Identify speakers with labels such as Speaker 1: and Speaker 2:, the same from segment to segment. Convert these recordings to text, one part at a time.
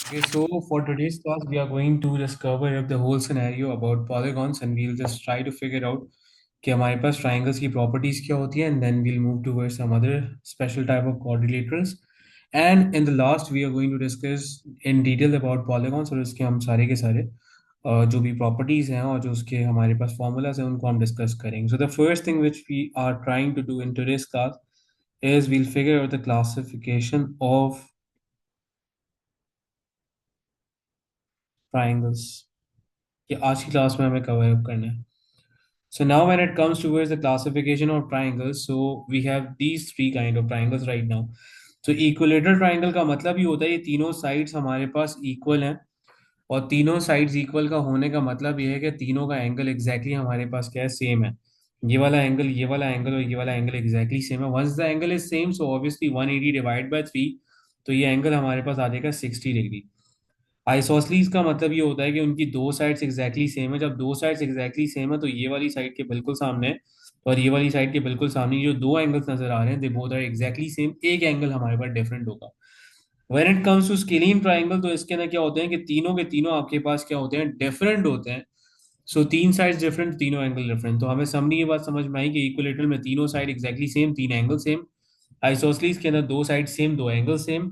Speaker 1: Okay, so for today's class, we are going to just cover up the whole scenario about polygons, and we'll just try to figure out कि हमारे पास triangles की properties क्या होती हैं, and then we'll move towards some other special type of quadrilaterals. And in the last, we are going to discuss in detail about polygons और उसके हम सारे के सारे जो भी properties हैं और जो उसके हमारे पास formulas हैं उनको हम discuss करेंगे. So the first thing which we are trying to do in today's class is we'll figure out the classification of triangles. ये आज की क्लास में हमें कवर अप करना है. So now when it comes towards the classification of triangles, so we have these three kind of triangles right now. So equilateral triangle का मतलब ये होता है ये तीनों साइड्स हमारे पास इक्वल हैं और तीनों साइड्स इक्वल का होने का मतलब ये है कि तीनों का एंगल एग्जैक्टली हमारे पास क्या है सेम है. ये वाला एंगल और ये वाला एंगल एग्जैक्टली सेम है. Once the angle is same so obviously 180 divide by 3, तो ये एंगल हमारे पास आ जाएगा 60 डिग्री. आइसोसलीस का मतलब ये होता है कि उनकी दो साइड्स एग्जैक्टली सेम है. जब दो साइड्स एग्जैक्टली सेम है तो ये वाली साइड के बिल्कुल सामने और ये वाली साइड के बिल्कुल सामने जो दो एंगल्स नजर आ रहे हैं they both are exactly same. एक एंगल हमारे पास डिफरेंट होगा. When it comes to scalene triangle तो इसके अंदर क्या होते हैं कि तीनों के तीनों आपके पास क्या होते हैं डिफरेंट होते हैं. सो तीन साइड्स डिफरेंट, तीनों एंगल डिफरेंट. तो हमें समरी ये बात समझ में आई कि इक्विलेटरल में तीनों साइड एग्जैक्टली सेम, तीन एंगल सेम. आइसोसलीस के अंदर दो साइड सेम, दो एंगल सेम.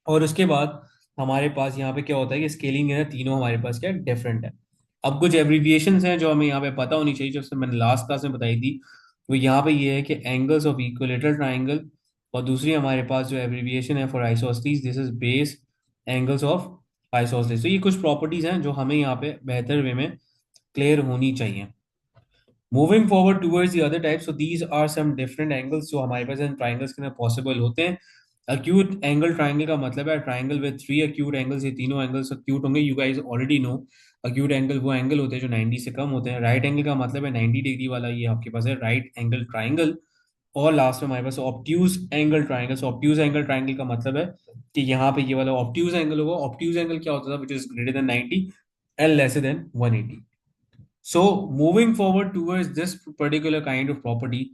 Speaker 1: और उसके बाद हमारे पास यहाँ पे क्या होता है कि स्केलिंग है ना तीनों हमारे पास क्या डिफरेंट है. अब कुछ एब्रीविएशंस हैं जो हमें यहाँ पे पता होनी चाहिए, जो मैंने लास्ट क्लास में बताई थी. वो यहाँ पे ये है कि एंगल्स ऑफ इक्विलेटरल ट्राइंगल, और दूसरी हमारे पास जो एब्रीविएशन है for isosceles this is base angles of isosceles. तो ये कुछ प्रॉपर्टीज हैं जो हमें यहाँ पे बेहतर वे में क्लियर होनी चाहिए. Moving forward towards the other type, so these are some different angles जो हमारे पास इन ट्राइंगल्स के अंदर पॉसिबल होते हैं. अक्यूट एंगल ट्राइंगल का मतलब है triangle with three acute angles. ये तीनों एंगल्स अक्यूट होंगे. You guys already no acute angle वो एंगल होते हैं जो 90 से कम होते हैं. राइट एंगल का मतलब है 90 डिग्री वाला, ये आपके पास है राइट एंगल ट्राइंगल. और लास्ट में हमारे पास ऑब्ट्यूज एंगल ट्राइंगल. सो ऑब्ट्यूज एंगल ट्राइंगल का मतलब है कि यहाँ पे ये वाला ऑब्ट्यूज एंगल होगा. ऑब्ट्यूज एंगल क्या होता था, which is greater than 90 and lesser than 180. So moving forward towards this particular kind of property.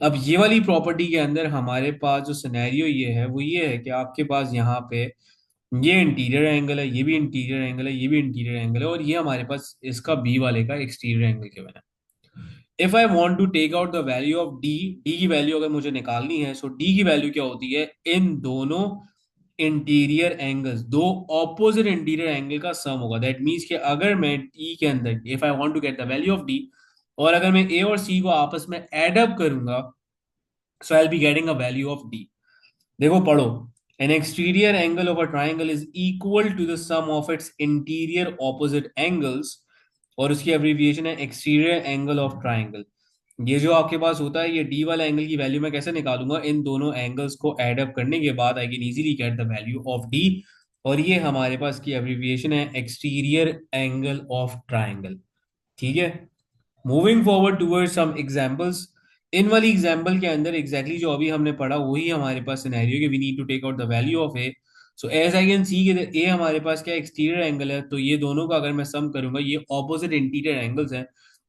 Speaker 1: अब ये वाली प्रॉपर्टी के अंदर हमारे पास जो सिनेरियो ये है वो ये है कि आपके पास यहाँ पे ये इंटीरियर एंगल है, ये भी इंटीरियर एंगल है, ये भी इंटीरियर एंगल है, और ये हमारे पास इसका बी वाले का एक्सटीरियर एंगल के बना. If I want to take out the value of D, D की वैल्यू अगर मुझे निकालनी है, सो डी की वैल्यू क्या होती है, इन दोनों इंटीरियर एंगल्स, दो ऑपोजिट इंटीरियर एंगल का सम होगा. दैट मीन्स कि अगर मैं डी के अंदर if I want to get the value of D, और अगर मैं ए और सी को आपस में एड अप करूंगा, so I will be getting a value of D. देखो पढ़ो. An exterior angle of a triangle is equal to the sum of its interior opposite angles, और उसकी एब्रीविएशन है एक्सटीरियर एंगल ऑफ ट्राइंगल. ये जो आपके पास होता है ये डी वाला एंगल की वैल्यू मैं कैसे निकालूंगा, इन दोनों एंगल्स को एड अप करने के बाद आई can easily get the value of D. और ये हमारे पास की एब्रीविएशन है एक्सटीरियर एंगल ऑफ ट्राइंगल. ठीक है. Moving forward towards some examples. इन वाली एग्जांपल के अंदर एग्जैक्टली जो अभी हमने पढ़ा वही हमारे पास सिनेरियो कि we need to take out the value of A. So as I can see कि ए हमारे पास क्या एक्सटीरियर एंगल है, तो ये दोनों का अगर मैं सम करूंगा, ये ऑपोजिट इंटीरियर एंगल्स हैं,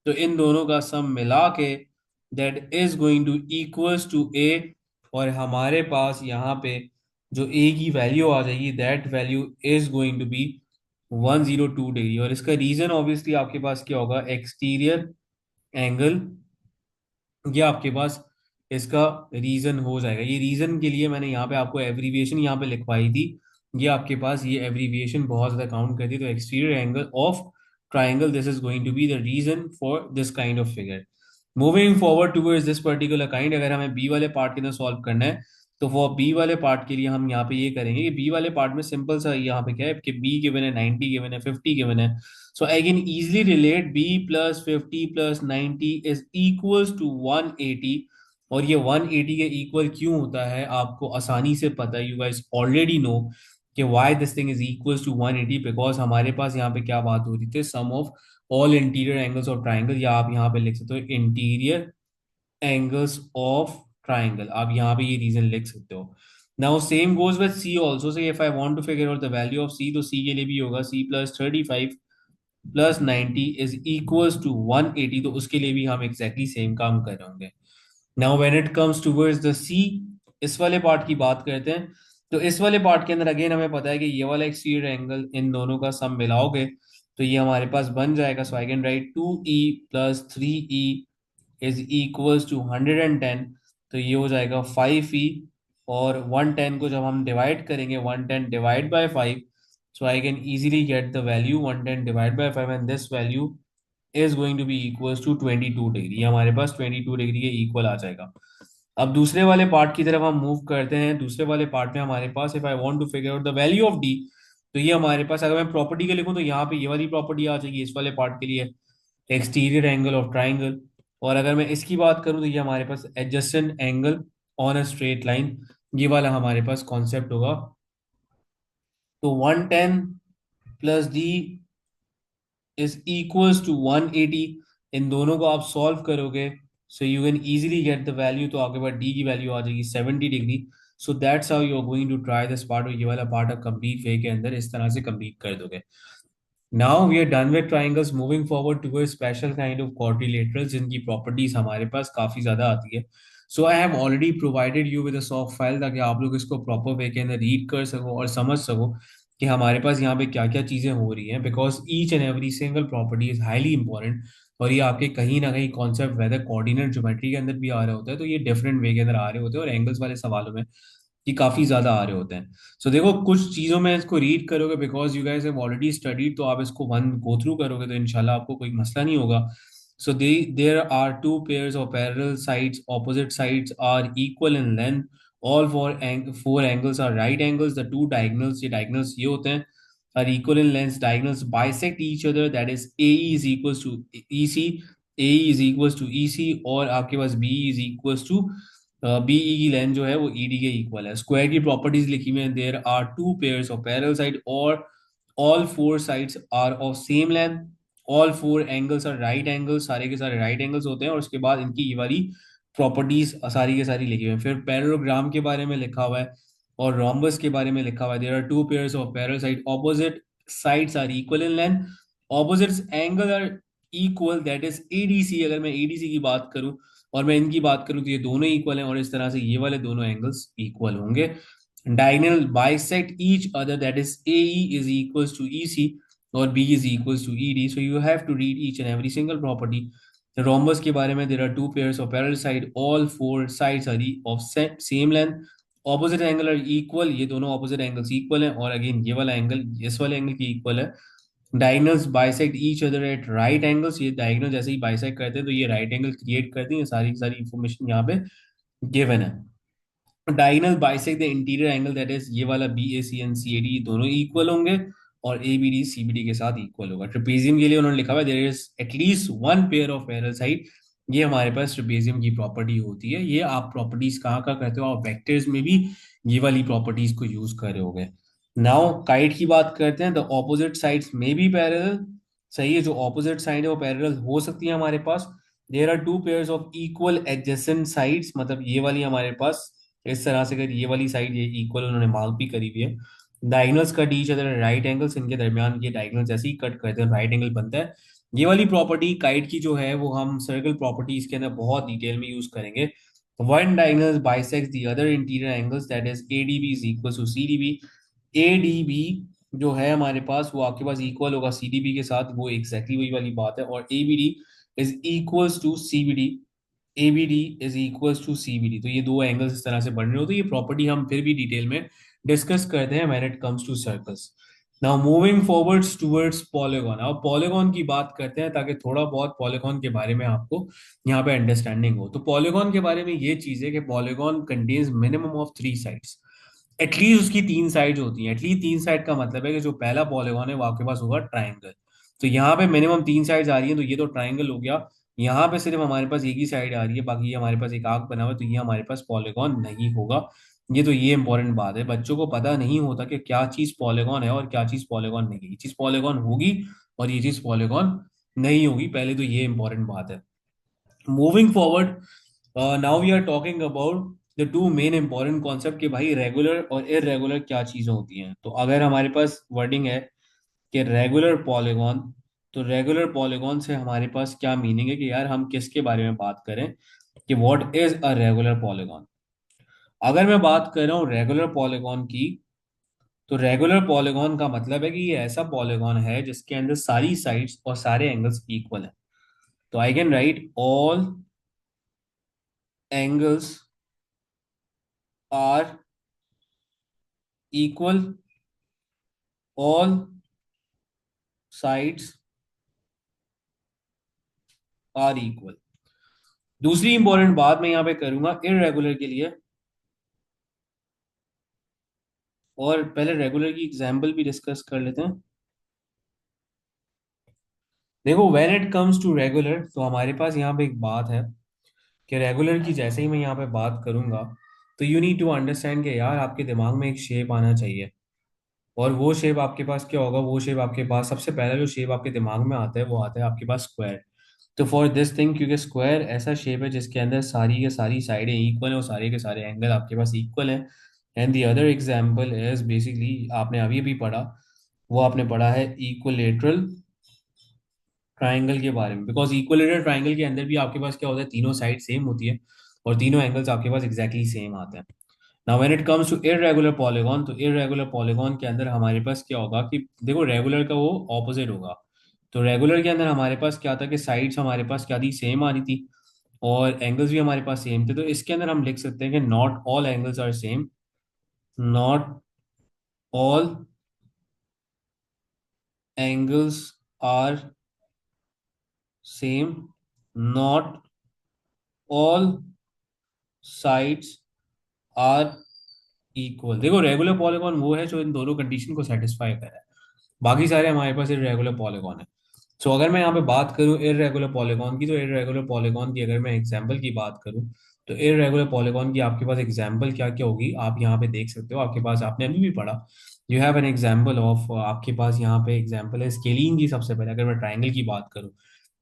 Speaker 1: तो इन दोनों का सम मिला के that is going to equals to A. और हमारे पास यहाँ पे जो ए की वैल्यू आ जाएगी that value is going to be 102 degree. और इसका रीजन ऑब्वियसली आपके पास क्या होगा, एक्सटीरियर एंगल. ये आपके पास इसका रीजन हो जाएगा. ये रीजन के लिए मैंने यहाँ पे आपको एब्रीविएशन यहाँ पे लिखवाई थी. ये आपके पास ये एब्रीविएशन बहुत ज्यादा काउंट करती है. तो exterior angle of triangle this is going to be the reason for this kind of figure. Moving forward towards this particular kind, अगर हमें बी वाले पार्ट के अंदर सॉल्व करना है तो वो बी वाले पार्ट के लिए हम यहाँ पे ये करेंगे कि बी वाले पार्ट में सिंपल सा यहाँ पे क्या है कि बी गिवन है 90 गिवन है 50 गिवन है. So I can easily relate b plus 50 plus 90 is equals to 180. और ये 180 के इक्वल क्यों होता है आपको आसानी से पता है. यू गाइस ऑलरेडी नो कि why this thing is equals to 180, because हमारे पास यहाँ पे क्या बात हो रही थी, sum of all interior angles of triangle, या आप यहाँ पे लिख सकते हो इंटीरियर एंगल्स ऑफ ट्राइंगल. आप यहाँ पे ये रीजन लिख सकते हो. Now same goes with C also. Say if I want to figure out the value of C, तो सी के लिए भी होगा C plus 35 plus 90 is equals to 180. तो उसके लिए भी हम एग्जैक्टली सेम काम कर रहे होंगे. Now when it comes towards the C, इस वाले पार्ट की बात करते हैं. तो इस वाले पार्ट के अंदर अगेन हमें पता है कि ये वाला एक्सटीरियर एंगल इन दोनों का सम मिलाओगे तो ये हमारे पास बन जाएगा। So I can write 2e plus 3e is equals to 110। तो ये हो जाएगा 5e, और 110 को जब हम डिवाइड करेंगे 110 divide by 5, so I can easily get the value 110 divide by 5 and this value is going to be equals to 22 degree. हमारे पास 22 डिग्री के इक्वल आ जाएगा। अब दूसरे वाले पार्ट की तरफ हम मूव करते हैं। दूसरे वाले पार्ट में हमारे पास if I want to figure out the value of D, तो ये हमारे पास अगर मैं प्रॉपर्टी के लिखूं तो यहाँ पे ये वाली प्रॉपर्टी आ जाएगी इस वाले पार्ट के लिए, एक्सटीरियर एंगल ऑफ ट्राइंगल। और अगर मैं इसकी बात करूं तो ये हमारे पास adjacent angle on a straight line, ये वाला हमारे पास कॉन्सेप्ट होगा। तो 110 plus D is equals to 180। इन दोनों को आप सॉल्व करोगे so you can easily get the value. तो आपके पास डी की वैल्यू आ जाएगी 70 degree. So that's how you are going to try this part, और ये वाला पार्ट आप कंप्लीट वे के अंदर इस तरह से कंप्लीट कर दोगे। Now we are done with triangles. Moving forward to a special kind of quadrilaterals जिनकी properties हमारे पास काफी ज्यादा आती है। So I have already provided you with a soft file ताकि आप लोग इसको proper way के अंदर read कर सको और समझ सको कि हमारे पास यहाँ पे क्या क्या चीजें हो रही हैं, because each and every single property is highly important। और ये आपके कहीं ना कहीं कॉन्सेप्ट वेदर कोऑर्डिनेट ज्योमेट्री के अंदर भी आ रहे होते हैं, तो ये डिफरेंट वे के अंदर आ रहे होते हैं, और एंगल्स वाले सवालों में ये काफी ज्यादा आ रहे होते हैं। सो देखो कुछ चीजों में इसको रीड करोगे because you guys have already studied, तो आप इसको वन गो थ्रू करोगे तो इंशाल्लाह आपको कोई मसला नहीं होगा। So they there are two pairs of parallel sides, opposite sides are equal in length, all four angles are right angles, the two diagonals, ये डायगोनल्स ये होते हैं, are equal in length, diagonals bisect each other, that is AE is equals to EC, AE is equals to EC, और आपके पास BE is equals to BE की length जो है वो ईडी के इक्वल है। स्क्वायर की प्रॉपर्टीज लिखी हुई है, there are two pairs of parallel side और all four sides are of same length, all four angles are right angles, सारे के सारे राइट एंगल्स होते हैं, और उसके बाद इनकी ये वाली प्रॉपर्टीज सारी के सारी लिखी हुई है। फिर पैरेललोग्राम के बारे में लिखा हुआ है और रोम्बस के बारे में लिखा हुआ है। There are two pairs of parallel side, opposite sides are equal in length, opposite angle are equal, that is ADC। अगर मैं ADC की बात करूं और मैं इनकी बात करूं तो ये दोनों इक्वल हैं, और इस तरह से ये वाले दोनों एंगल्स इक्वल होंगे। Diagonal bisect each other, that is AE is equals to EC और B is equals to ED। So you have to read each and every single property. Rhombus के बारे में, there are two pairs of parallel side, all four sides are of same length, opposite angle are equal, ये दोनों opposite angles equal हैं, और again ये वाला angle इस वाले एंगल की इक्वल है। Diagonals bisect each other at right angles, ये डायगोनल जैसे ही बाइसेक्ट करते हैं तो ये राइट एंगल क्रिएट करती है। सारी की सारी इंफॉर्मेशन यहाँ पे गिवन है। Diagonal bisect the interior angle, that is ये वाला BAC एंड CAD दोनों इक्वल होंगे, और ABD CBD के साथ इक्वल होगा। ट्रेपेजियम के लिए उन्होंने लिखा हुआ है there is at least one pair of parallel side, ये हमारे पास ट्रेपेजियम की प्रॉपर्टी होती है। ये आप प्रॉपर्टीज कहाँ कहाँ करते हो, आप वेक्टर्स में भी ये वाली प्रॉपर्टीज को यूज कर रहे होगे। नाउ काइट की बात करते हैं। द ऑपोजिट साइड्स में बी पैरेलल, सही है, जो ऑपोजिट साइड है वो पैरेलल हो सकती है हमारे पास। There are two pairs of equal adjacent sides, मतलब ये वाली हमारे पास इस तरह से, अगर ये वाली साइड ये इक्वल उन्होंने मार्क भी करी हुई है। Diagonals cut each other right angles, इनके दरमियान ये डायगोनल जैसे ही कट करते हैं राइट एंगल बनता है। ये वाली प्रॉपर्टी काइट की जो है वो हम सर्कल प्रॉपर्टीज के अंदर बहुत डिटेल में यूज करेंगे। One diagonal bisects the other interior angles, that is ADB is equal to CDB। ADB जो है हमारे पास वो आपके पास इक्वल होगा CDB के साथ, वो एग्जैक्टली वही वाली बात है। और ABD is equals to CBD, ABD is equals to CBD। तो ये दो एंगल्स इस तरह से बन रहे हो, तो ये प्रॉपर्टी हम फिर भी डिटेल में डिस्कस करते हैं when it comes to circles. Now moving forwards towards polygon, अब पॉलीगॉन की बात करते हैं ताकि थोड़ा बहुत पॉलीगॉन के बारे में आपको यहाँ पे अंडरस्टैंडिंग हो। तो पॉलीगॉन के बारे में ये चीज है कि polygon contains minimum of three sides, at least उसकी तीन साइड्स होती हैं। एटलीस्ट तीन साइड का मतलब है कि जो पहला पॉलीगॉन है वो आपके पास होगा ट्राइंगल। तो यहाँ पे मिनिमम तीन साइड्स आ रही है, तो ये तो ट्राइंगल हो गया। यहाँ पे सिर्फ हमारे पास एक ही साइड आ रही है, बाकी ये हमारे पास एक आर्क बना हुआ है, तो ये हमारे पास पॉलीगॉन नहीं होगा। ये तो ये इंपॉर्टेंट बात है, बच्चों को पता नहीं होता कि क्या चीज पॉलीगॉन है और क्या चीज पॉलीगॉन नहीं है। ये चीज पॉलीगॉन होगी और ये चीज पॉलीगॉन नहीं होगी, पहले तो ये इंपॉर्टेंट बात है। Moving forward, now we are talking about the two main important concept कि भाई रेगुलर और इरेगुलर क्या चीजें होती हैं। तो अगर हमारे पास वर्डिंग है कि रेगुलर पॉलीगॉन, तो रेगुलर पॉलीगॉन से हमारे पास क्या मीनिंग है कि यार हम किसके बारे में बात करें, कि what is a regular polygon. अगर मैं बात कर रहा हूँ रेगुलर पॉलीगॉन की, तो रेगुलर पॉलीगॉन का मतलब है कि ये ऐसा पॉलीगॉन है जिसके अंदर सारी साइड्स और सारे एंगल्स इक्वल हैं। तो I can write all angles are equal, all sides are equal. दूसरी इंपॉर्टेंट बात मैं यहां पे करूंगा इररेगुलर के लिए, और पहले रेगुलर की एग्जांपल भी डिस्कस कर लेते हैं। देखो when it comes to regular, तो हमारे पास यहाँ पे एक बात है कि रेगुलर की जैसे ही मैं यहाँ पे बात करूंगा, तो यू नीड टू अंडरस्टैंड कि यार आपके दिमाग में एक शेप आना चाहिए। और वो शेप आपके पास क्या होगा, वो शेप आपके पास सबसे पहला जो शेप आपके दिमाग में आता है वो आता है आपके पास स्क्वायर। तो फॉर दिस थिंग, क्योंकि स्क्वायर ऐसा शेप है जिसके अंदर सारी के सारी साइडें इक्वल है और सारे के सारे एंगल आपके पास इक्वल है। And the other example is basically आपने अभी अभी पढ़ा, वो आपने पढ़ा है इक्विलेटरल ट्राइंगल के बारे में। बिकॉज इक्विलेटरल ट्राइंगल के अंदर भी आपके पास क्या होता है, तीनों साइड सेम होती है और तीनों एंगल्स आपके पास एग्जैक्टली सेम आते हैं। Now when it comes to irregular polygon, तो इररेगुलर पॉलीगॉन के अंदर हमारे पास क्या होगा कि देखो रेगुलर का वो ऑपोजिट होगा। तो रेगुलर के अंदर हमारे पास क्या था कि साइड्स हमारे पास क्या थी, सेम आ रही थी, और एंगल्स भी हमारे पास सेम थे। तो इसके अंदर हम लिख सकते हैं कि not all angles are same, not all angles are same, not all sides are equal. देखो रेगुलर पॉलीगॉन वो है जो इन दोनों कंडीशन को सेटिस्फाई करे, बाकी सारे हमारे पास इरेगुलर पॉलीगॉन है। सो अगर मैं यहाँ पे बात करूँ इरेगुलर पॉलीगॉन की, तो इरेगुलर पॉलीगॉन की अगर मैं एग्जांपल की बात करूँ, तो इरेगुलर पॉलीगॉन की आपके पास एग्जांपल क्या क्या होगी आप यहाँ पे देख सकते हो। आपके पास आपने अभी भी पढ़ा, you have an example of, आपके पास यहाँ पे एग्जांपल है स्केलीन की। सबसे पहले अगर मैं ट्राइंगल की बात करूँ,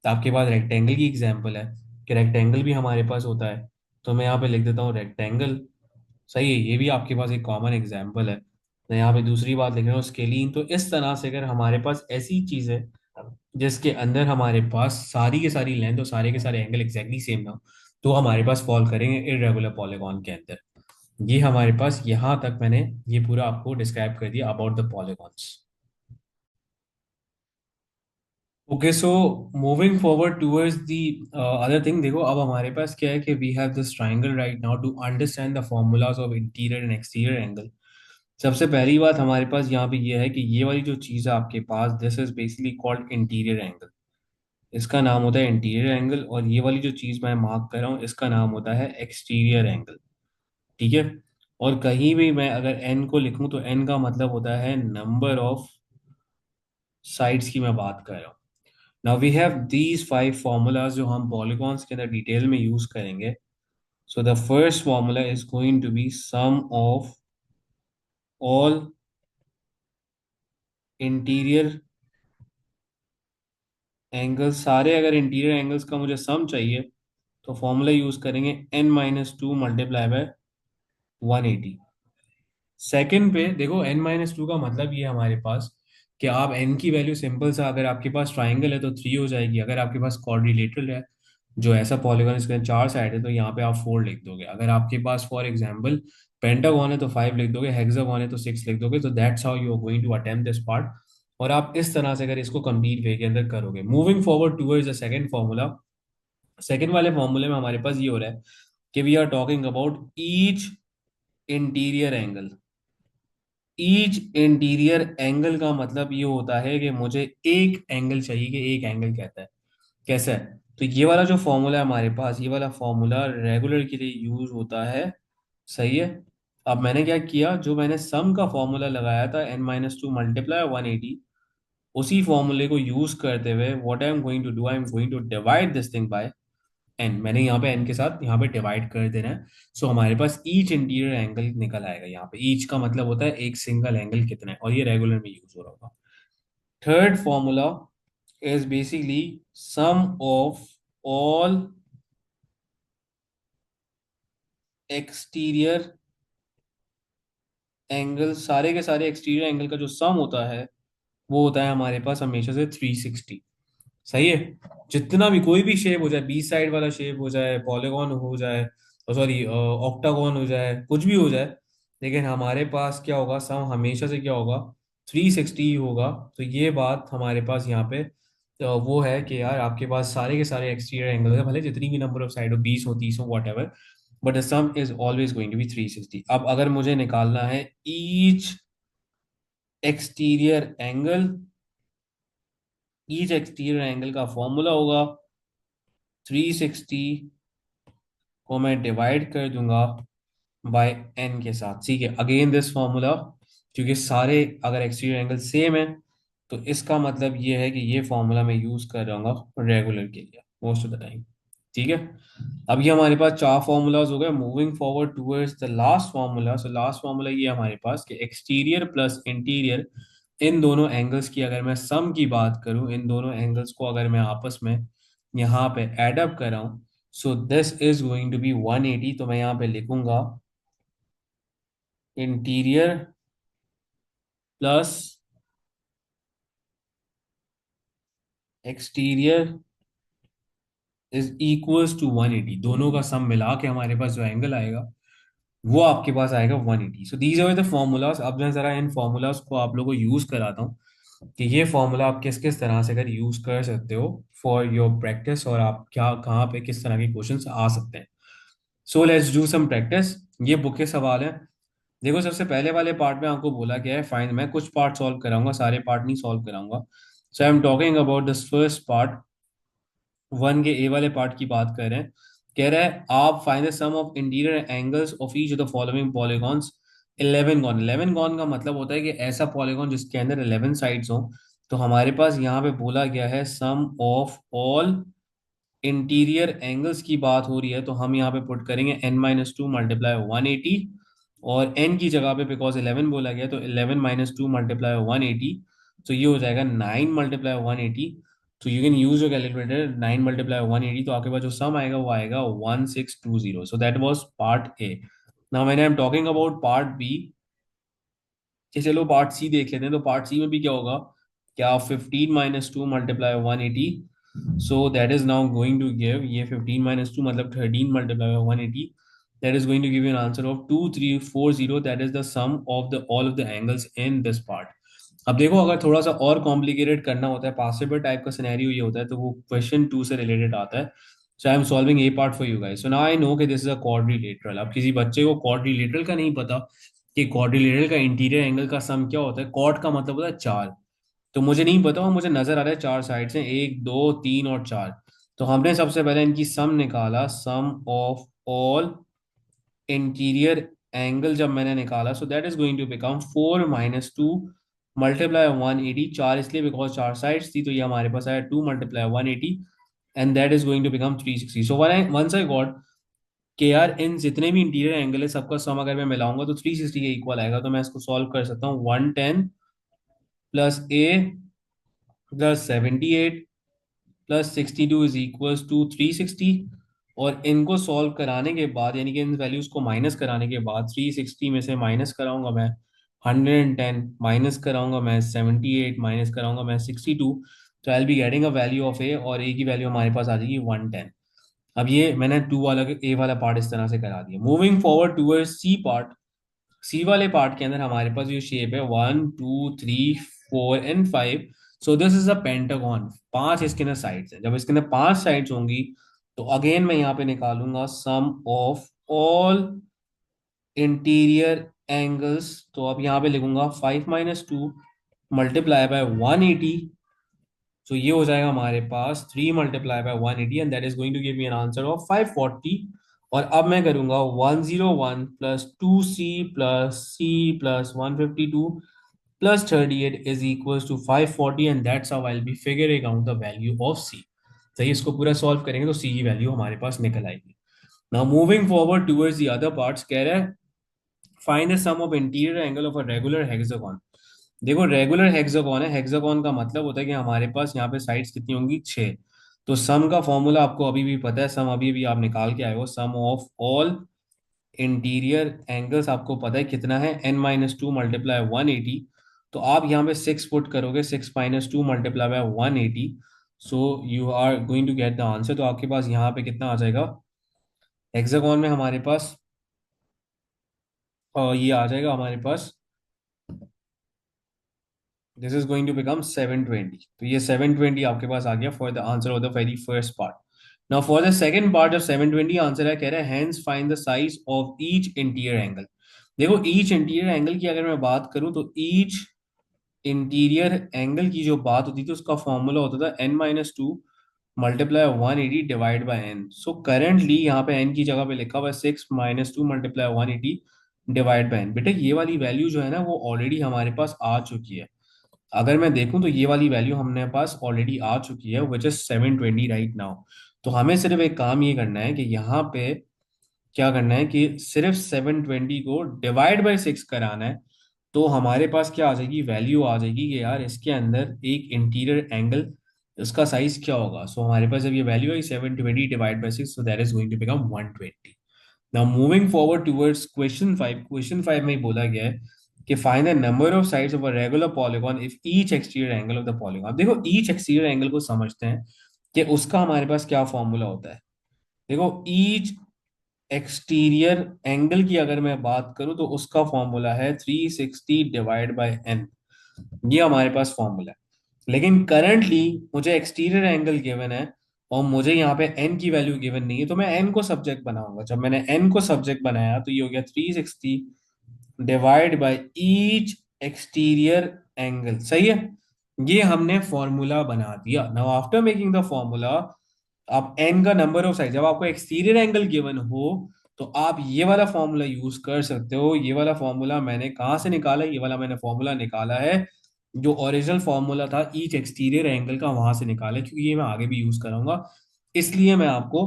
Speaker 1: तो आपके पास रेक्टेंगल की एग्जांपल है कि रेक्टेंगल भी हमारे पास होता है। तो मैं यहाँ पे लिख देता हूँ रेक्टेंगल। सही है, ये भी आपके पास एक कॉमन एग्जाम्पल है। मैं यहाँ पे दूसरी बात लिख रहा हूँ स्केलिंग। तो इस तरह से अगर हमारे पास ऐसी चीज है जिसके अंदर हमारे पास सारी के सारी लेंथ और सारे के सारे एंगल एग्जैक्टली सेम ना हो, तो हमारे पास फॉल करेंगे इरेगुलर पॉलीगॉन के अंदर। ये हमारे पास यहाँ तक मैंने ये पूरा आपको डिस्क्राइब कर दिया about the polygons. Okay, so moving forward towards the other thing, देखो अब हमारे पास क्या है कि we have this triangle right now to understand the formulas of interior and exterior angle. सबसे पहली बात हमारे पास यहाँ पे ये है कि ये वाली जो चीज़ है आपके पास, this is basically called interior angle. इसका नाम होता है इंटीरियर एंगल, और ये वाली जो चीज़ मैं मार्क कर रहा हूँ इसका नाम होता है एक्सटीरियर एंगल। ठीक है। और कहीं भी मैं अगर एन को लिखूं, तो एन का मतलब होता है नंबर ऑफ साइड्स की मैं बात कर रहा हूँ। Now we have these 5 formulas जो हम पॉलीगॉन्स के अंदर डिटेल में यूज करेंगे। So the first formula is going to be sum of all interior angles. सारे अगर इंटीरियर एंगल्स का मुझे सम चाहिए, तो फॉर्मूला यूज करेंगे n-2 मल्टीप्लाई बाय 180। सेकंड पे देखो n-2 का मतलब ये है हमारे पास कि आप n की वैल्यू सिंपल सा, अगर आपके पास ट्राइंगल है तो 3 हो जाएगी, अगर आपके पास क्वाड्रिलेटरल है जो ऐसा पॉलीगॉन इसके 4 साइड है तो यहाँ पे आप 4 लिख दोगे। अगर आपके पास फॉर एग्जांपल पेंटागन है तो 5 लिख दोगे, हेक्सागन है तो 6 लिख दोगे। तो that's how you are going to attempt this part. और आप इस तरह से अगर इसको कंप्लीट वे के अंदर करोगे, moving forward towards the second formula. Second वाले फॉर्मूले में हमारे पास ये हो रहा है कि we are talking about each interior angle. Each interior angle का मतलब ये होता है कि मुझे एक एंगल चाहिए, कि एक एंगल कहता है कैसा है। तो ये वाला जो फॉर्मूला है हमारे पास, ये वाला फॉर्मूला रेगुलर के लिए यूज होता है। सही है। अब मैंने क्या किया, जो मैंने सम का फॉर्मूला लगाया था n-2 मल्टीप्लाई 180, उसी फॉर्मूले को यूज करते हुए what I am going to do, I am going to divide this thing by N. मैंने यहाँ पे एन के साथ यहाँ पे डिवाइड कर देना है। सो हमारे पास ईच इंटीरियर एंगल निकल आएगा। यहाँ पे ईच का मतलब होता है एक सिंगल एंगल कितना है, और ये रेगुलर में यूज हो रहा होगा। Third formula is basically sum of all exterior angle. सारे के सारे एक्सटीरियर एंगल का जो सम होता है वो होता है हमारे पास हमेशा से 360। सही है। जितना भी कोई भी शेप हो जाए, बी साइड वाला शेप हो जाए, पॉलीगॉन हो जाए, सॉरी ऑक्टागोन हो जाए, कुछ भी हो जाए, लेकिन हमारे पास क्या होगा, सम हमेशा से क्या होगा, 360 ही होगा। तो ये बात हमारे पास यहाँ पे वो है कि यार आपके पास सारे के सारे एक्सटीरियर एंगल है, भले जितनी भी नंबर ऑफ साइड हो, 20 हो, 30 हो, whatever, but the sum is always going to be 360। अब अगर मुझे निकालना है each exterior angle, each exterior angle का फॉर्मूला होगा 360 को मैं डिवाइड कर दूंगा बाय एन के साथ। ठीक है, अगेन दिस फॉर्मूला, क्योंकि सारे अगर एक्सटीरियर एंगल सेम है, तो इसका मतलब ये है कि ये फॉर्मूला मैं यूज कर रहा हूँ रेगुलर के लिए मोस्ट ऑफ द टाइम। ठीक है, अब ये हमारे पास चार फॉर्मूलाज हो गए। Moving forward towards the last formula, so last formula ये हमारे पास कि एक्सटीरियर प्लस इंटीरियर, इन दोनों एंगल्स की अगर मैं सम की बात करूं, इन दोनों एंगल्स को अगर मैं आपस में यहाँ पे एड अप कर रहा हूँ, so this is going to be 180। तो मैं यहाँ पे लिखूंगा interior plus exterior is equals to 180। दोनों का सम मिला के हमारे पास जो एंगल आएगा वो आपके पास आएगा 180। So these are the formulas. अब मैं जरा इन फॉर्मूलाज को आप लोगों को यूज कराता हूँ कि ये फॉर्मूला आप किस किस तरह से अगर यूज कर सकते हो फॉर योर प्रैक्टिस, और आप क्या कहाँ पे किस तरह के क्वेश्चंस आ सकते हैं। So let's do some practice. ये बुक के सवाल है। देखो, सबसे पहले वाले पार्ट में आपको बोला गया है फाइंड, मैं कुछ पार्ट सॉल्व कराऊंगा, सारे पार्ट नहीं सॉल्व कराऊंगा। So I am talking about this first part, one के ए वाले पार्ट की बात कर रहे हैं। कह रहा है आप find the sum of interior angles of each of the following polygons 11 gon. 11 gon का मतलब होता है कि ऐसा पॉलीगॉन जिसके अंदर 11 साइड्स हो। तो हमारे पास यहाँ पे बोला गया है सम ऑफ ऑल इंटीरियर एंगल्स की बात हो रही है, तो हम यहाँ पे पुट करेंगे n-2 मल्टीप्लाई 180, और n की जगह पे बिकॉज 11 बोला गया तो 11-2 मल्टीप्लाई 180, तो ये हो जाएगा 9 मल्टीप्लाई 180। तो you can use your calculator, 9 multiply 180, तो आपके पास जो सम आएगा वो आएगा 1620। So that was part A. Now when I am talking about part B, कि चलो पार्ट सी देख लेते हैं। तो पार्ट सी में भी क्या होगा, क्या 15-2 multiply 180, so that is now going to give, ये 15-2 मतलब 13 multiply 180, that is going to give you an answer of 2340। that is the sum of the all of the angles in this part। अब देखो, अगर थोड़ा सा और complicated करना होता है, पासिबल टाइप का सिनेरियो ये होता है, तो वो क्वेश्चन 2 से रिलेटेड आता है। So I am solving A part for you guys. So now I know कि दिस इज अ क्वाड्रिलेटरल। अब किसी बच्चे को क्वाड्रिलेटरल का नहीं पता कि क्वाड्रिलेटरल का इंटीरियर एंगल का सम क्या होता है। क्वाड का मतलब होता है चार, तो मुझे नहीं पता, वो मुझे नजर आ रहा है चार साइड से, एक दो तीन और चार। तो हमने सबसे पहले इनकी सम निकाला, sum of all interior angle जब मैंने निकाला, so that is going to become 4-2 multiply 180। चार इसलिए बिकॉज चार साइड्स थी, तो ये हमारे पास आया 2 multiply 180, and that is going to become 360। So once I got कि यार इन जितने भी इंटीरियर एंगल है सबका सम अगर मैं मिलाऊंगा तो 360 के इक्वल आएगा, तो मैं इसको सॉल्व कर सकता हूँ। 110 plus A plus 78 plus 62 is equals to 360। और इनको सॉल्व कराने के बाद, यानी कि इन वैल्यूज को माइनस कराने के बाद, 360 में से माइनस कराऊंगा मैं 110, माइनस कराऊंगा मैं 78, माइनस कराऊंगा मैं 62, तो I will be getting a value of A, और ए की वैल्यू हमारे पास आ जाएगी 110। अब ये मैंने टू वाला ए वाला पार्ट इस तरह से करा दिया। Moving forward toward C part, C वाले पार्ट के अंदर हमारे पास जो शेप है 1 2 3 4 and 5। So this is a pentagon. पांच इसके अंदर साइड्स हैं। जब इसके अंदर पांच साइड्स होंगी, तो अगेन मैं यहाँ पे निकालूंगा सम ऑफ ऑल इंटीरियर एंगल्स। तो अब यहाँ पे लिखूंगा 5-2 मल्टीप्लाई बाय 180। तो ये हो जाएगा हमारे पास 3 multiply by 180, and that is going to give me an answer of 540। और अब मैं करूंगा 101 plus 2c plus c plus 152 plus 38 is equals to 540, and that's how I will be figuring out the value of c। सही, इसको पूरा solve करेंगे तो c की वैल्यू हमारे पास निकल आएगी। Now moving forward towards the other parts, कह रहा है find the sum of interior angle of a regular hexagon. देखो, रेगुलर हेक्सागोन है, हेक्सागोन का मतलब होता है कि हमारे पास यहाँ पे साइड्स कितनी होंगी, छह। तो सम का फॉर्मूला आपको अभी भी पता है, सम अभी भी आप निकाल के आए हो, सम ऑफ ऑल इंटीरियर एंगल्स आपको पता है कितना है, n-2 मल्टीप्लाई 180। तो आप यहाँ पे 6 पुट करोगे, 6-2 multiply by 180, so you are going to get the answer. तो आपके पास यहाँ पे कितना आ जाएगा, हेक्सागोन में हमारे पास ये आ जाएगा हमारे पास, this is going to become 720। तो ये 720 आपके पास आ गया for the answer of the very first part. Now for the second part, जब 720 आंसर है, कह रहा है hence find the size of each interior angle. देखो ईच इंटीरियर एंगल की अगर मैं बात करूं तो ईच इंटीरियर एंगल की जो बात होती थी उसका फॉर्मूला होता था n-2 multiply 180 divide bye n। So currently यहाँ पे n की जगह पे लिखा हुआ है 6-2 मल्टीप्लाई 180 डिवाइड बाय n। बेटा ये वाली वैल्यू जो है ना वो ऑलरेडी हमारे पास आ चुकी है। अगर मैं देखूं तो ये वाली वैल्यू हमने पास ऑलरेडी आ चुकी है विच इज 720 राइट नाउ। तो हमें सिर्फ एक काम ये करना है कि यहाँ पे क्या करना है कि सिर्फ 720 को डिवाइड बाय 6 कराना है। तो हमारे पास क्या आ जाएगी, वैल्यू आ जाएगी कि यार इसके अंदर एक इंटीरियर एंगल, इसका साइज क्या होगा। सो हमारे पास जब ये वैल्यू आई 720 divide by 6, so that is going to become 120। Now moving forward towards question 5, question 5 में ही बोला गया है कि find the number of sides of a regular polygon if each exterior angle of the polygon. देखो each exterior angle को समझते हैं कि उसका हमारे पास क्या फॉर्मूला होता है। देखो ईच एक्सटीरियर एंगल की अगर मैं बात करूं तो उसका फॉर्मूला है 360 डिवाइड बाय एन। ये हमारे पास फॉर्मूला है। लेकिन करंटली मुझे एक्सटीरियर एंगल गिवन है और मुझे यहाँ पे एन की वैल्यू गिवन नहीं है, तो मैं एन को सब्जेक्ट बनाऊंगा। जब मैंने एन को सब्जेक्ट बनाया तो ये हो गया 360 divide by each exterior angle. सही है, ये हमने फॉर्मूला बना दिया। Now after making the formula, आप एन का नंबर ऑफ साइड, जब आपको एक्सटीरियर एंगल गिवन हो तो आप ये वाला फॉर्मूला यूज कर सकते हो। ये वाला फॉर्मूला मैंने कहाँ से निकाला है, ये वाला मैंने फॉर्मूला निकाला है जो ओरिजिनल फॉर्मूला था ईच एक्सटीरियर एंगल का, वहां से निकाला है, क्योंकि ये मैं आगे भी यूज करूंगा, इसलिए मैं आपको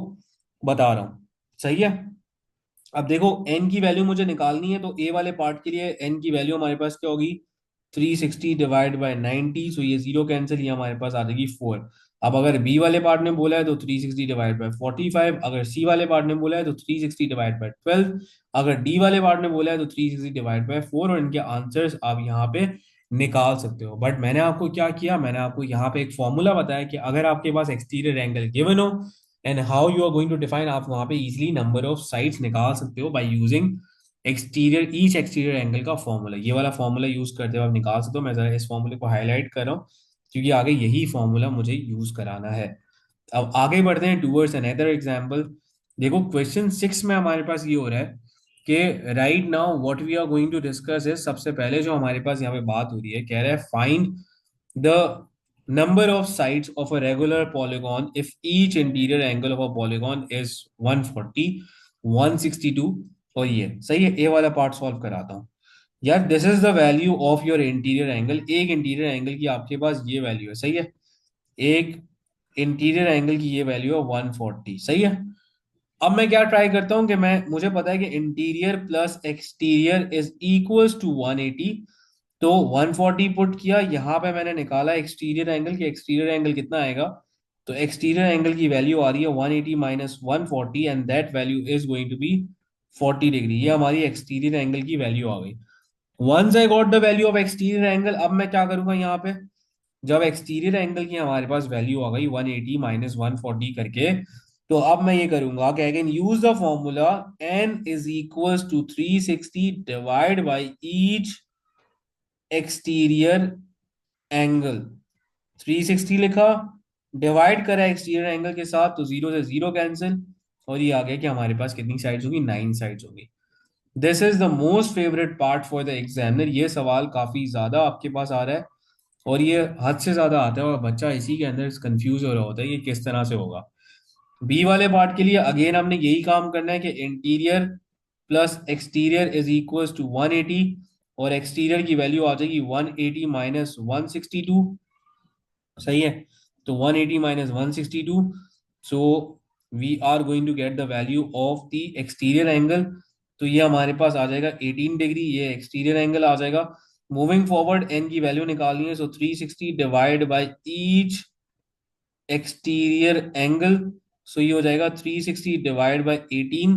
Speaker 1: बता रहा हूं। सही है। अब देखो एन की वैल्यू मुझे निकालनी है, तो ए वाले पार्ट के लिए एन की वैल्यू हमारे पास क्या होगी, 360 डिवाइड बाय 90। सो ये जीरो कैंसिल, ये हमारे पास आ जाएगी 4। अब अगर बी वाले पार्ट ने बोला है तो 360 डिवाइड बाय 45, अगर सी वाले पार्ट ने बोला है तो 360 डिवाइड बाय 12, अगर डी वाले पार्ट ने बोला है तो 360 डिवाइड बाय 4। और इनके आंसर्स आप यहाँ पे निकाल सकते हो। बट मैंने आपको क्या किया, मैंने आपको यहाँ पे एक फॉर्मूला बताया कि अगर आपके पास एक्सटीरियर एंगल गिवन हो and how you are going to define, आप वहां पे इजीली नंबर ऑफ साइड्स निकाल सकते हो by using exterior each exterior angle का फॉर्मूला। ये वाला फॉर्मूला यूज करते हुए आप निकाल सकते हो। मैं जरा इस फॉर्मूले को हाईलाइट कर रहा हूँ क्योंकि आगे यही फॉर्मूला मुझे यूज कराना है। अब आगे बढ़ते हैं टूवर्ड्स अनदर एग्जांपल। देखो क्वेश्चन 6 में हमारे पास ये हो रहा है कि right now what we are going to discuss is, सबसे पहले जो हमारे पास यहाँ पे बात हो रही है, कह रहा है find the number of sides of a regular polygon if each interior angle of a polygon is 140, 162 और ये सही है। ए वाला पार्ट सॉल्व कराता हूँ यार। This is the value of your interior angle. एक इंटीरियर एंगल की आपके पास ये वैल्यू है, सही है। एक इंटीरियर एंगल की ये वैल्यू है 140, सही है। अब मैं क्या ट्राई करता हूं कि मैं, मुझे पता है कि interior plus exterior is equals to 180। तो 140 पुट किया यहाँ पे, मैंने निकाला एक्सटीरियर एंगल की, एक्सटीरियर एंगल कितना आएगा, तो एक्सटीरियर एंगल की वैल्यू आ रही है 180 minus 140 and that value is going to be 40 degree. ये हमारी एक्सटीरियर एंगल की वैल्यू आ गई। Once I got the value of exterior angle, अब मैं क्या करूंगा यहाँ पे, जब एक्सटीरियर एंगल की हमारे पास वैल्यू आ गई 180 माइनस 140 करके, तो अब मैं ये करूंगा कि I can use the formula n is equals to 360 divide by each exterior angle. 360 लिखा, डिवाइड करा एक्सटीरियर एंगल के साथ, तो जीरो से जीरो कैंसिल, और ये आ गया कि हमारे पास कितनी साइड्स होगी, 9 साइड्स होगी। This is the most favourite part for the examiner. ये सवाल काफी ज्यादा आपके पास आ रहा है और ये हद से ज्यादा आता है और बच्चा इसी के अंदर कंफ्यूज हो रहा होता है ये किस तरह से होगा। बी वाले पार्ट के लिए अगेन हमने यही काम करना है कि interior plus exterior is equal to 180 और एक्सटीरियर की वैल्यू आ जाएगी 180 माइनस 162। सही है। तो 180 minus 162, so we are going to get the value of the exterior angle. तो ये हमारे पास आ जाएगा 18 डिग्री, ये एक्सटीरियर एंगल आ जाएगा। मूविंग फॉरवर्ड एन की वैल्यू निकालनी है, so 360 divide by each exterior angle. So ये हो जाएगा 360 डिवाइड बाई 18।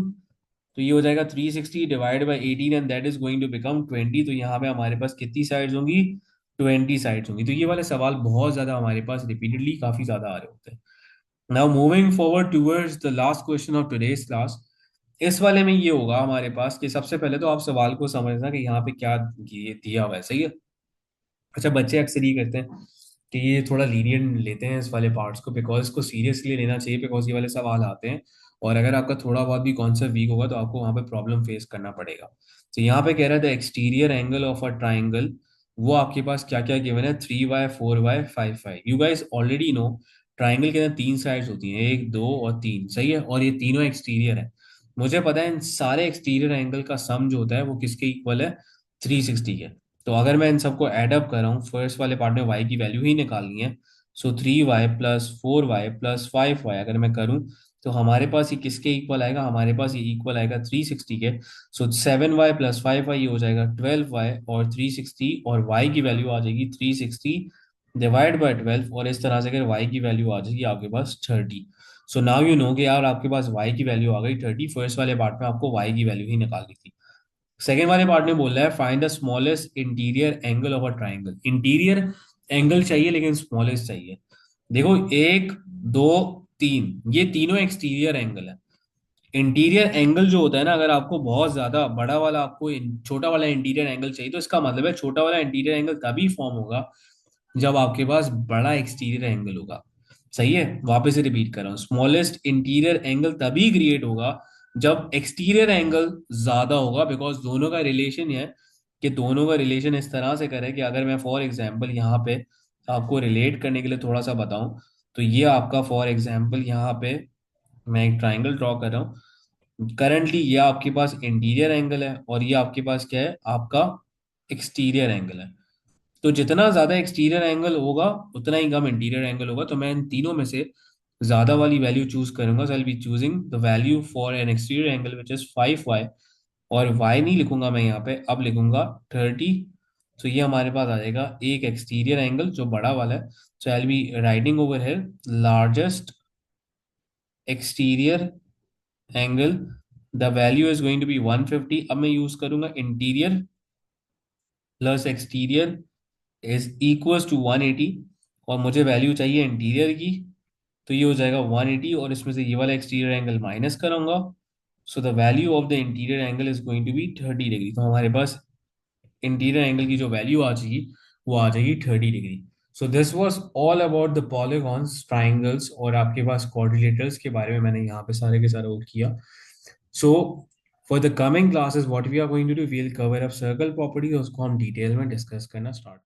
Speaker 1: तो ये हो जाएगा 360 divide by 18 and that is going to become 20। तो यहाँ पे हमारे पास कितनी साइड्स होंगी, 20 साइड्स होंगी। तो ये वाले सवाल बहुत ज्यादा हमारे पास रिपीटेडली काफी ज्यादा आ रहे होते हैं। Now moving forward towards the last question of today's class. इस वाले में ये होगा हमारे पास कि सबसे पहले तो आप सवाल को समझना कि यहाँ पे क्या ये दिया हुआ है, सही है। अच्छा, बच्चे अक्सर ये करते हैं कि ये थोड़ा लीनियंट लेते हैं इस वाले पार्ट्स को, बिकॉज इसको सीरियसली लेना चाहिए, बिकॉज ये वाले सवाल आते हैं और अगर आपका थोड़ा बहुत भी कॉन्सेप्ट वीक होगा तो आपको वहाँ पे प्रॉब्लम फेस करना पड़ेगा। तो यहाँ पे कह रहा था exterior angle of a triangle, वो आपके पास क्या क्या गिवन है, 3y 4y 5y। You guys already no triangle के अंदर तीन साइड्स होती हैं, एक दो और तीन, सही है, और ये तीनों एक्सटीरियर है। मुझे पता है इन सारे एक्सटीरियर एंगल का सम जो होता है वो किसके इक्वल है, 360 के। तो अगर मैं इन सबको एडअप कर रहा हूँ, फर्स्ट वाले पार्ट में y की वैल्यू ही निकालनी है, सो 3y plus 4y plus 5y अगर मैं करूँ तो हमारे पास ये किसके इक्वल आएगा, हमारे पास ये इक्वल आएगा 360 के। सो 7y प्लस 5y ये हो जाएगा 12y, और 360 और y की वैल्यू आ जाएगी 360 डिवाइड बाय 12, और इस तरह से अगर y की वैल्यू आ जाएगी आपके पास 30। सो नाउ यू नो कि यार आपके पास y की वैल्यू आ गई 30। फर्स्ट वाले पार्ट में आपको y की वैल्यू ही निकालनी थी। सेकेंड वाले पार्ट में बोल रहा है find the smallest interior angle of a triangle. Interior angle चाहिए लेकिन स्मॉलेस्ट चाहिए। देखो, एक, दो, तीन, ये तीनों एक्सटीरियर एंगल है। इंटीरियर एंगल जो होता है ना, अगर आपको बहुत ज्यादा बड़ा वाला, आपको छोटा वाला इंटीरियर एंगल चाहिए, तो इसका मतलब है छोटा वाला इंटीरियर एंगल तभी फॉर्म होगा जब आपके पास बड़ा एक्सटीरियर एंगल होगा। सही है, वापस से रिपीट कर रहा हूँ, स्मॉलेस्ट इंटीरियर एंगल तभी क्रिएट होगा जब एक्सटीरियर एंगल ज्यादा होगा, बिकॉज दोनों का रिलेशन है कि दोनों का रिलेशन इस तरह से करे कि अगर मैं फॉर एग्जांपल यहाँ पे आपको रिलेट करने के लिए थोड़ा सा बताऊं, तो ये आपका फॉर एग्जांपल यहाँ पे मैं एक ट्राइंगल ड्रॉ कर रहा हूँ। करंटली ये आपके पास इंटीरियर एंगल है और ये आपके पास क्या है, आपका एक्सटीरियर एंगल है। तो जितना ज्यादा एक्सटीरियर एंगल होगा उतना ही कम इंटीरियर एंगल होगा, तो मैं इन तीनों में से ज्यादा वाली वैल्यू चूज करूंगा। So I be choosing the value for an exterior angle which is 5y, और y नहीं लिखूंगा मैं यहाँ पे, अब लिखूंगा 30। तो ये हमारे पास आ जाएगा एक एक्सटीरियर एंगल जो बड़ा वाला है। So I be writing over here largest exterior angle, the value is going to be 150। अब मैं यूज करूंगा interior plus exterior is equals to 180, और मुझे वैल्यू चाहिए इंटीरियर की, तो ये हो जाएगा 180, और इसमें से ये वाला एक्सटीरियर एंगल माइनस करूंगा। So the value of the interior angle is going to be 30 degree. तो हमारे पास इंटीरियर एंगल की जो वैल्यू आ जाएगी वो आ जाएगी 30 degree. So this was all about the polygons, triangles और आपके पास कोऑर्डिनेटर्स के बारे में मैंने यहाँ पे सारे के सारे आउट किया। So for the coming classes what we are going to do, we will cover up circle properties, उसको हम डिटेल में डिस्कस करना स्टार्ट